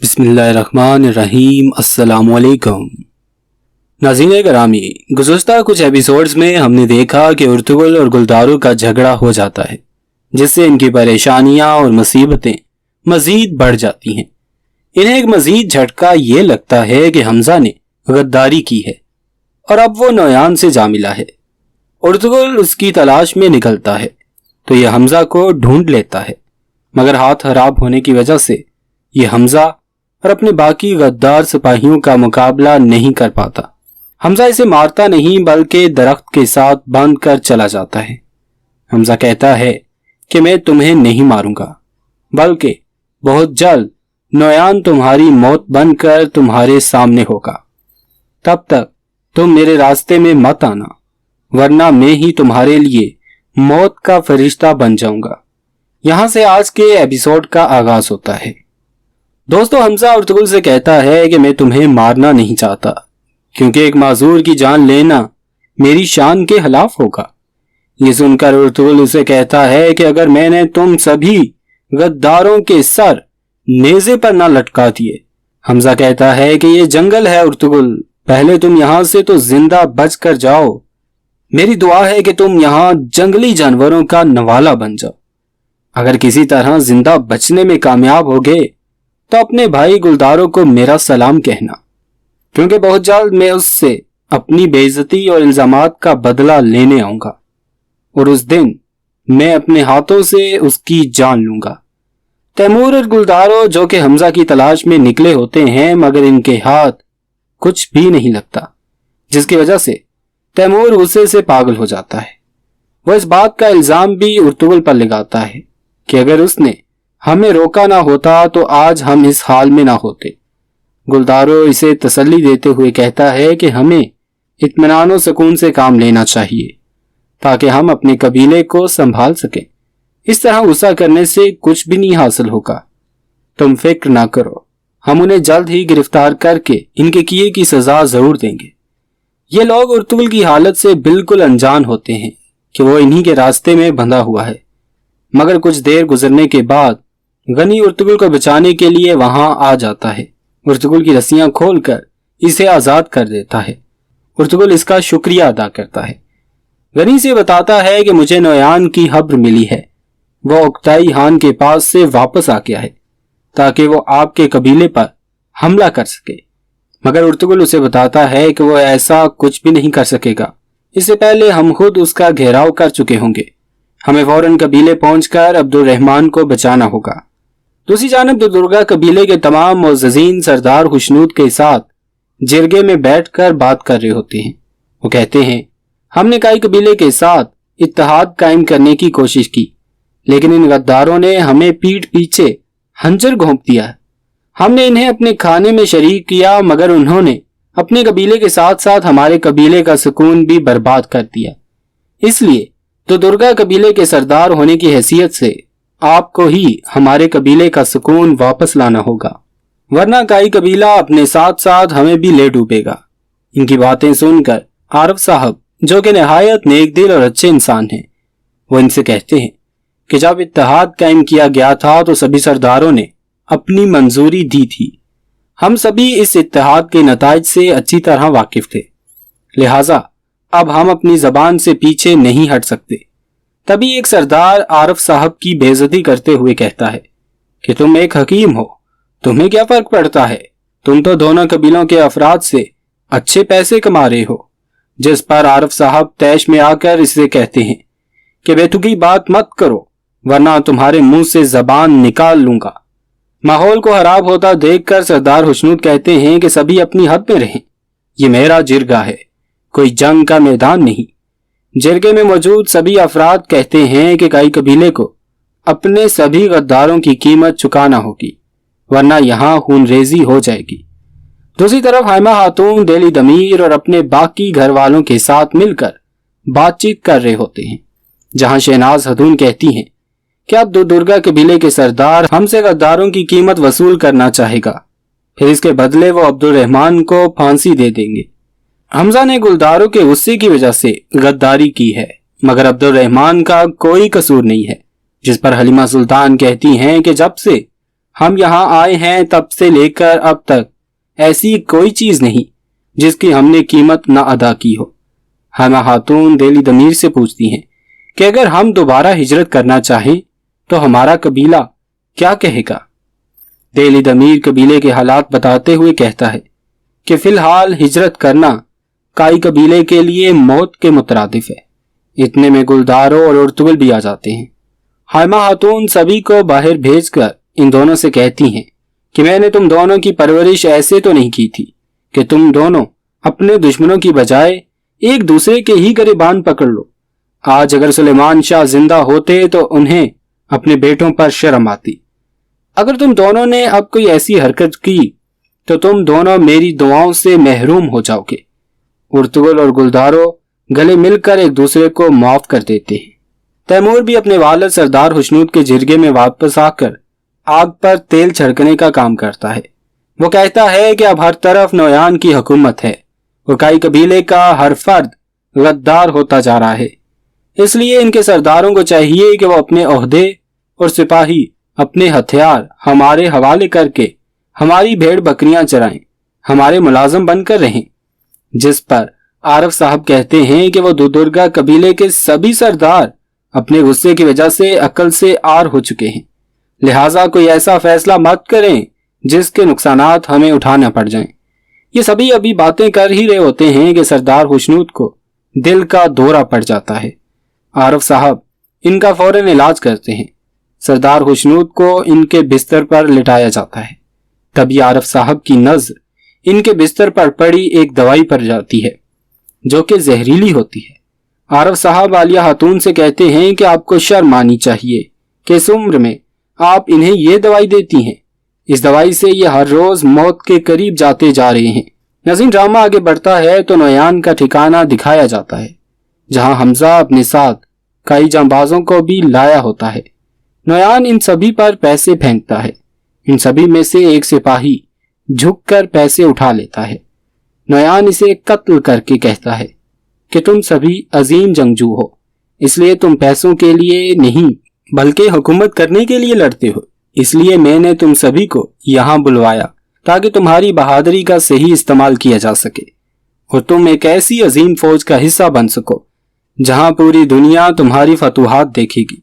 बिस्मिल्लाहिर्रहमानिर्रहीम। अस्सलाम वालेकुम नाज़रीन करामी, गुज़श्ता कुछ एपिसोड्स में हमने देखा कि उर्तुगुल और गुलदारों का झगड़ा हो जाता है, जिससे इनकी परेशानियां और मुसीबतें मज़ीद बढ़ जाती हैं। इन्हें एक मज़ीद झटका ये लगता है कि हमजा ने गद्दारी की है और अब वो नोयान से जा मिला है। उर्तुगुल उसकी तलाश में निकलता है तो ये हमजा को ढूंढ लेता है, मगर हाथ खराब होने की वजह से ये हमजा और अपने बाकी गद्दार सिपाहियों का मुकाबला नहीं कर पाता। हमजा इसे मारता नहीं बल्कि दरख्त के साथ बांध कर चला जाता है। हमजा कहता है कि मैं तुम्हें नहीं मारूंगा, बल्कि बहुत जल्द नोयान तुम्हारी मौत बनकर तुम्हारे सामने होगा। तब तक तुम मेरे रास्ते में मत आना, वरना मैं ही तुम्हारे लिए मौत का फरिश्ता बन जाऊंगा। यहां से आज के एपिसोड का आगाज होता है। दोस्तों, हमजा उर्तुगुल से कहता है कि मैं तुम्हें मारना नहीं चाहता, क्योंकि एक माजूर की जान लेना मेरी शान के खिलाफ होगा। ये सुनकर उर्तुगुल उसे कहता है कि अगर मैंने तुम सभी गद्दारों के सर नेज़े पर ना लटका दिए। हमजा कहता है कि ये जंगल है उर्तुगुल, पहले तुम यहां से तो जिंदा बच कर जाओ। मेरी दुआ है कि तुम यहां जंगली जानवरों का नवाला बन जाओ। अगर किसी तरह जिंदा बचने में कामयाब हो गए तो अपने भाई गुलदारों को मेरा सलाम कहना, क्योंकि बहुत जल्द मैं उससे अपनी बेइज्जती और इल्जामात का बदला लेने आऊंगा और उस दिन मैं अपने हाथों से उसकी जान लूंगा। तैमूर और गुलदारों जो कि हमजा की तलाश में निकले होते हैं, मगर इनके हाथ कुछ भी नहीं लगता, जिसकी वजह से तैमूर गुस्से से पागल हो जाता है। वह इस बात का इल्जाम भी उर्तुगुल पर लगाता है कि अगर उसने हमें रोका ना होता तो आज हम इस हाल में ना होते। गुलदारो इसे तसल्ली देते हुए कहता है कि हमें इत्मीनान और सुकून से काम लेना चाहिए ताकि हम अपने कबीले को संभाल सकें। इस तरह गुस्सा करने से कुछ भी नहीं हासिल होगा। तुम फिक्र ना करो, हम उन्हें जल्द ही गिरफ्तार करके इनके किए की सजा जरूर देंगे। ये लोग उर्तुगुल की हालत से बिल्कुल अनजान होते हैं कि वो इन्हीं के रास्ते में बंधा हुआ है, मगर कुछ देर गुजरने के बाद गनी उर्तुगुल को बचाने के लिए वहां आ जाता है। उर्तुगुल की रस्सियां खोलकर इसे आजाद कर देता है। उर्तुगुल इसका शुक्रिया अदा करता है। गनी से बताता है कि मुझे नोयान की खबर मिली है, वो उक्ताई खान के पास से वापस आ गया है ताकि वो आपके कबीले पर हमला कर सके। मगर उर्तुगुल उसे बताता है कि वो ऐसा कुछ भी नहीं कर सकेगा, इससे पहले हम खुद उसका घेराव कर चुके होंगे। हमें फौरन कबीले पहुंचकर अब्दुल रहमान को बचाना होगा। दूसरी जानब दुर्गा कबीले के तमाम मुअज़्ज़ज़ीन सरदार खुशनूद के साथ जिरगे में बैठकर बात कर रहे होते हैं। वो कहते हैं, हमने कई कबीले के साथ इत्तेहाद कायम करने की कोशिश की, लेकिन इन गद्दारों ने हमें पीठ पीछे हंजर घोंप दिया। हमने इन्हें अपने खाने में शरीक किया, मगर उन्होंने अपने कबीले के साथ साथ हमारे कबीले का सुकून भी बर्बाद कर दिया। इसलिए तो दुर्गा कबीले के सरदार होने की हैसियत से आपको ही हमारे कबीले का सुकून वापस लाना होगा, वरना कई कबीला अपने साथ साथ हमें भी ले डूबेगा। इनकी बातें सुनकर आरफ साहब, जो कि निहायत नेक दिल और अच्छे इंसान हैं, वो इनसे कहते हैं कि जब इत्तेहाद कायम किया गया था तो सभी सरदारों ने अपनी मंजूरी दी थी। हम सभी इस इत्तेहाद के नताइज से अच्छी तरह वाकिफ थे, लिहाजा अब हम अपनी जबान से पीछे नहीं हट सकते। तभी एक सरदार आरफ साहब की बेइज्जती करते हुए कहता है कि तुम एक हकीम हो, तुम्हें क्या फर्क पड़ता है, तुम तो दोनों कबीलों के अफराद से अच्छे पैसे कमा रहे हो। जिस पर आरफ साहब तैश में आकर इससे कहते हैं कि बेतुकी बात मत करो, वरना तुम्हारे मुंह से जबान निकाल लूंगा। माहौल को खराब होता देखकर सरदार खुशनूद कहते हैं कि सभी अपनी हद में रहें, ये मेरा जिरगा है, कोई जंग का मैदान नहीं। जिरगे में मौजूद सभी अफराद कहते हैं कि कई कबीले को अपने सभी गद्दारों की कीमत चुकाना होगी, वरना यहाँ खूनरेजी हो जाएगी। दूसरी तरफ हाइमा खातून दिली दमीर और अपने बाकी घर वालों के साथ मिलकर बातचीत कर रहे होते हैं, जहां शहनाज खातून कहती हैं कि अब दुर्गा कबीले के सरदार हमसे गद्दारों की कीमत वसूल करना चाहेगा, फिर इसके बदले वो अब्दुल रहमान को फांसी दे देंगे। हमजा ने गुलदारों के गुस्से की वजह से गद्दारी की है, मगर अब्दुल रहमान का कोई कसूर नहीं है। जिस पर हलीमा सुल्तान कहती हैं कि जब से हम यहाँ आए हैं तब से लेकर अब तक ऐसी कोई चीज नहीं जिसकी हमने कीमत न अदा की हो। हैमा खातून दिली दमीर से पूछती हैं कि अगर हम दोबारा हिजरत करना चाहें तो हमारा कबीला क्या कहेगा। दिली दमीर कबीले के हालात बताते हुए कहता है कि फिलहाल हिजरत करना काई कबीले के लिए मौत के मुतरादिफ है। इतने में गुलदारो और उर्तुगुल भी आ जाते हैं। हैमा खातून सभी को बाहर भेजकर इन दोनों से कहती हैं कि मैंने तुम दोनों की परवरिश ऐसे तो नहीं की थी कि तुम दोनों अपने दुश्मनों की बजाय एक दूसरे के ही गिरबान पकड़ लो। आज अगर सुलेमान शाह जिंदा होते तो उन्हें अपने बेटों पर शर्म आती। अगर तुम दोनों ने अब कोई ऐसी हरकत की तो तुम दोनों मेरी दुआओं से महरूम हो जाओगे। उर्तुगुल और गुलदारो गले मिलकर एक दूसरे को माफ कर देते हैं। तैमूर भी अपने वालिद सरदार हुस्नूद के जिरगे में वापस आकर आग पर तेल छिड़कने का काम करता है। वो कहता है कि अब हर तरफ नौयान की हुकूमत है और काई कबीले का हर फर्द गद्दार होता जा रहा है। इसलिए इनके सरदारों को चाहिए कि वो अपने ओहदे और सिपाही अपने हथियार हमारे हवाले करके हमारी भेड़ बकरियां चराएं, हमारे मुलाजम बनकर रहें। जिस पर आरफ साहब कहते हैं कि वो दुर्गा कबीले के सभी सरदार अपने गुस्से की वजह से अकल से आर हो चुके हैं, लिहाजा कोई ऐसा फैसला मत करें जिसके नुकसानात हमें उठाना पड़ जाएं। ये सभी अभी बातें कर ही रहे होते हैं कि सरदार हुस्नूद को दिल का दौरा पड़ जाता है। आरफ साहब इनका फौरन इलाज करते हैं। सरदार हुस्नूद को इनके बिस्तर पर लिटाया जाता है। तभी आरफ साहब की नजर इनके बिस्तर पर पड़ी एक दवाई पर जाती है जो कि जहरीली होती है। आरफ साहब आलिया खातून से कहते हैं कि आपको शर्म आनी चाहिए कि इस उम्र में आप इन्हें ये दवाई देती हैं। इस दवाई से ये हर रोज मौत के करीब जाते जा रहे हैं। नाज़रीन, ड्रामा आगे बढ़ता है तो नौयान का ठिकाना दिखाया जाता है जहां हमजा अपने साथ कई जांबाजों को भी लाया होता है। नौयान इन सभी पर पैसे फेंकता है। इन सभी में से एक सिपाही झुककर पैसे उठा लेता है। नौयान इसे कत्ल करके कहता है कि तुम सभी अजीम जंगजू हो, इसलिए तुम पैसों के लिए नहीं बल्कि हुकूमत करने के लिए लड़ते हो। इसलिए मैंने तुम सभी को यहाँ बुलवाया ताकि तुम्हारी बहादुरी का सही इस्तेमाल किया जा सके और तुम एक ऐसी अजीम फौज का हिस्सा बन सको जहां पूरी दुनिया तुम्हारी फतूहात देखेगी।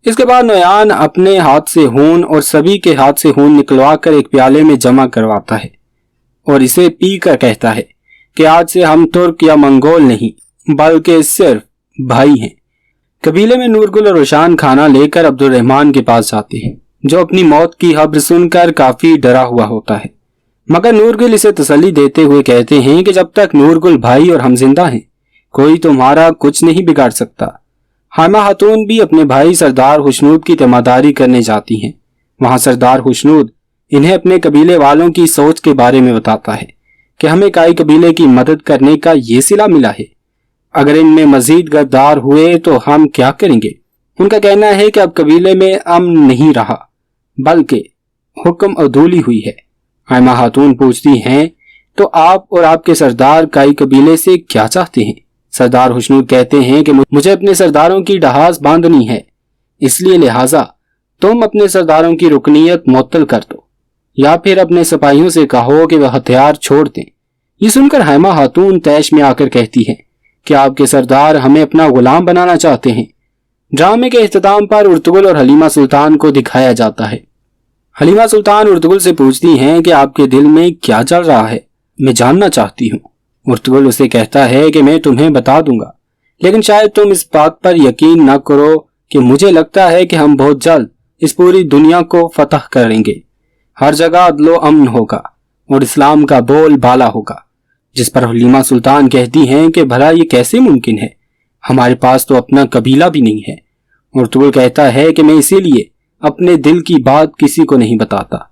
इसके बाद नौयान अपने हाथ से खून और सभी के हाथ से खून निकलवा कर एक प्याले में जमा करवाता है और इसे पी कर कहता है कि आज से हम तुर्क या मंगोल नहीं बल्कि सिर्फ भाई हैं। कबीले में नूरगुल और रोशान खाना लेकर अब्दुल रहमान के पास जाते हैं जो अपनी मौत की खबर सुनकर काफी डरा हुआ होता है, मगर नूरगुल इसे तसल्ली देते हुए कहते हैं कि जब तक नूरगुल भाई और हम जिंदा हैं कोई तुम्हारा कुछ नहीं बिगाड़ सकता। हैमा खातून भी अपने भाई सरदार हुस्नूद की तमादारी करने जाती हैं। वहां सरदार हुस्नूद इन्हें अपने कबीले वालों की सोच के बारे में बताता है कि हमें काई कबीले की मदद करने का ये सिला मिला है, अगर इनमें मजीद गद्दार हुए तो हम क्या करेंगे। उनका कहना है कि अब कबीले में अमन नहीं रहा बल्कि हुक्म अदूली हुई है। हैमा खातून पूछती हैं तो आप और आपके सरदार काई कबीले से क्या चाहते हैं। सरदार हुस्नूद कहते हैं कि मुझे अपने सरदारों की डहास बांधनी है, इसलिए लिहाजा तुम अपने सरदारों की रुकनीयत मुअत्तल कर दो या फिर अपने सिपाहियों से कहो कि वह हथियार छोड़ दें। ये सुनकर हैमा खातून तैश में आकर कहती है कि आपके सरदार हमें अपना गुलाम बनाना चाहते हैं। ड्रामे के इख्तिताम पर उर्तुगुल और हलीमा सुल्तान को दिखाया जाता है। हलीमा सुल्तान उर्तुगुल से पूछती हैं कि आपके दिल में क्या चल रहा है, मैं जानना चाहती हूँ। उर्तुगुल उसे कहता है कि मैं तुम्हें बता दूंगा, लेकिन शायद तुम इस बात पर यकीन न करो कि मुझे लगता है कि हम बहुत जल्द इस पूरी दुनिया को फतह करेंगे। हर जगह अदलो अमन होगा और इस्लाम का बोल बाला होगा। जिस पर हलीमा सुल्तान कहती हैं कि भला ये कैसे मुमकिन है, हमारे पास तो अपना कबीला भी नहीं है। उर्तुगुल कहता है कि मैं इसीलिए अपने दिल की बात किसी को नहीं बताता,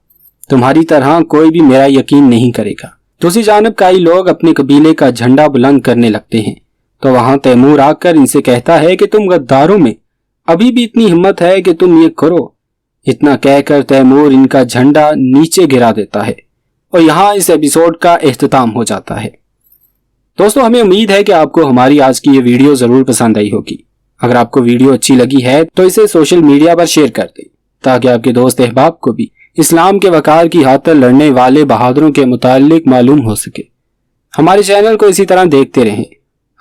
तुम्हारी तरह कोई भी मेरा यकीन नहीं करेगा। दूसरी जानब कई लोग अपने कबीले का झंडा बुलंद करने लगते हैं तो वहां तैमूर आकर इनसे कहता है कि तुम गद्दारों में अभी भी इतनी हिम्मत है कि तुम ये करो। इतना कहकर तैमूर इनका झंडा नीचे गिरा देता है और यहाँ इस एपिसोड का इख्तिताम हो जाता है। दोस्तों, हमें उम्मीद है कि आपको हमारी आज की ये वीडियो जरूर पसंद आई होगी। अगर आपको वीडियो अच्छी लगी है तो इसे सोशल मीडिया पर शेयर कर दें ताकि आपके दोस्त अहबाब को भी اسلام کے وقار کی خاطر لڑنے والے بہادروں کے متعلق معلوم ہو سکے۔ ہمارے چینل کو اسی طرح دیکھتے رہیں۔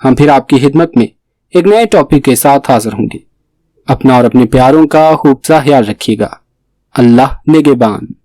ہم پھر آپ کی خدمت میں ایک نئے ٹاپک کے ساتھ حاضر ہوں گے۔ اپنا اور اپنے پیاروں کا خوب سا خیال رکھیے گا۔ اللہ نگہبان۔